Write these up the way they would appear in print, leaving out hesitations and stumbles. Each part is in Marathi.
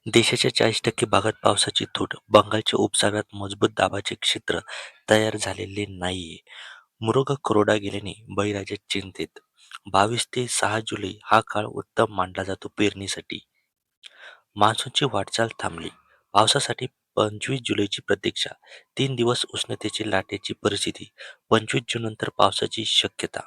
देशाच्या 40% भागात पावसाची तूट. बंगालच्या उपसागरात मजबूत दाबाचे क्षेत्र तयार झालेले नाहीये. मृग कोरडा गेल्याने बळीराजा चिंतेत. 22 ते 6 जुलै हा काळ उत्तम मानला जातो पेरणीसाठी. मान्सूनची वाटचाल थांबली. पावसासाठी 25 जुलैची प्रतीक्षा. 3 दिवस उष्णतेची लाटेची परिस्थिती. 25 जूननंतर पावसाची शक्यता.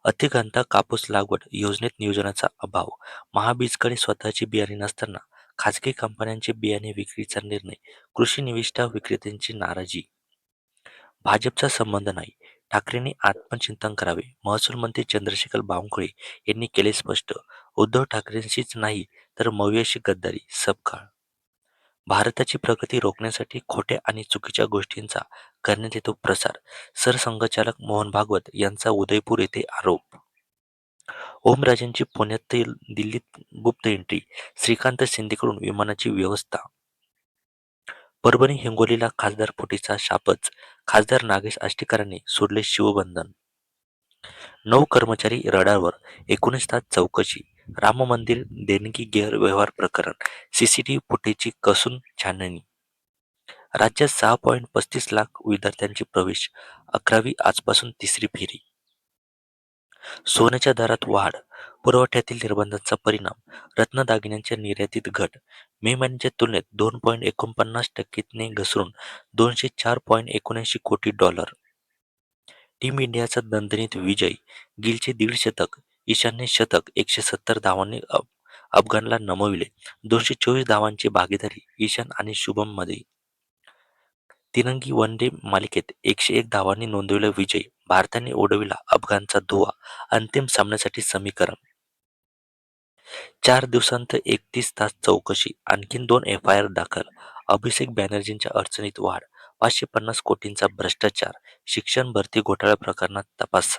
अतिघनता कापूस लागवड योजनेत नियोजनाचा अभाव. महाबीजकडे स्वतःचे बियाणे नसताना खासगी कंपन्यांचे बियाणे विक्रीचा निर्णय. कृषी निविष्ठा विक्रेत्यांची नाराजी. भाजपचा संबंध नाही. ठाकरेंनी आत्मचिंतन करावे. महसूल मंत्री चंद्रशेखर बावनकुळे यांनी केले स्पष्ट. उद्धव ठाकरेंशीच नाही तर मवियाशी गद्दारी. सबकाळ. भारताची प्रगती रोखण्यासाठी खोट्या आणि चुकीच्या गोष्टींचा करण्यात येतो प्रसार. सरसंघचालक मोहन भागवत यांचा उदयपूर येथे आरोप. ओमराजेंची पुण्यातील दिल्लीत गुप्त एंट्री. श्रीकांत शिंदेकडून विमानाची व्यवस्था. परभणी हिंगोलीला खासदार फुटीचा शापच. खासदार नागेश आष्टीकरांनी सोडले शिवबंधन. 9 कर्मचारी रडारवर. 19 तास चौकशी. राम मंदिर देणगी गैरव्यवहार प्रकरण. सीसीटीव्ही फुटेजची कसून छाननी. राज्यात 6.35 लाख विद्यार्थ्यांचे प्रवेश. 11वी आजपासून तिसरी फेरी. सोन्याच्या दरात वाढ. पुरवठ्यातील निर्बंधांचा परिणाम. रत्नदागिन्यांच्या निर्यातीत घट. मे महिन्याच्या तुलनेत 2.49% घसरून $204.79 कोटी. टीम इंडियाचा दणदणीत विजय. गिलचे 1.5 शतक. ईशानने शतक. 170 धावांनी अफगाणला नमविले. 224 धावांची भागीदारी ईशान आणि शुभममध्ये. तिरंगी वन डे मालिकेत 101 धावांनी नोंदविला विजय. भारताने उडविला अफगाणचा धुव्वा. अंतिम सामन्यासाठी समीकरण. 4 दिवसांत 31 तास चौकशी. आणखीन 2 FIR दाखल. अभिषेक बॅनर्जींच्या अडचणीत वाढ. 550 कोटींचा भ्रष्टाचार. शिक्षण भरती घोटाळा प्रकरणात तपास.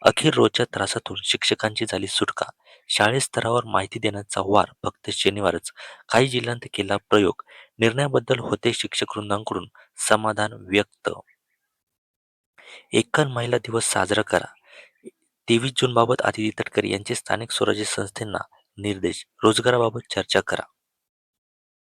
अखेर रोजच्या त्रासातून शिक्षकांची झाली सुटका. शाळेत स्तरावर माहिती देण्याचा वार फक्त शनिवारच. काही जिल्ह्यांत केला प्रयोग. निर्णयाबद्दल होते शिक्षक वृंदांकडून समाधान व्यक्त. एकल महिला दिवस साजरा करा. 23 जूनबाबत आदिती तटकरे यांचे स्थानिक स्वराज्य संस्थांना निर्देश. रोजगाराबाबत चर्चा करा.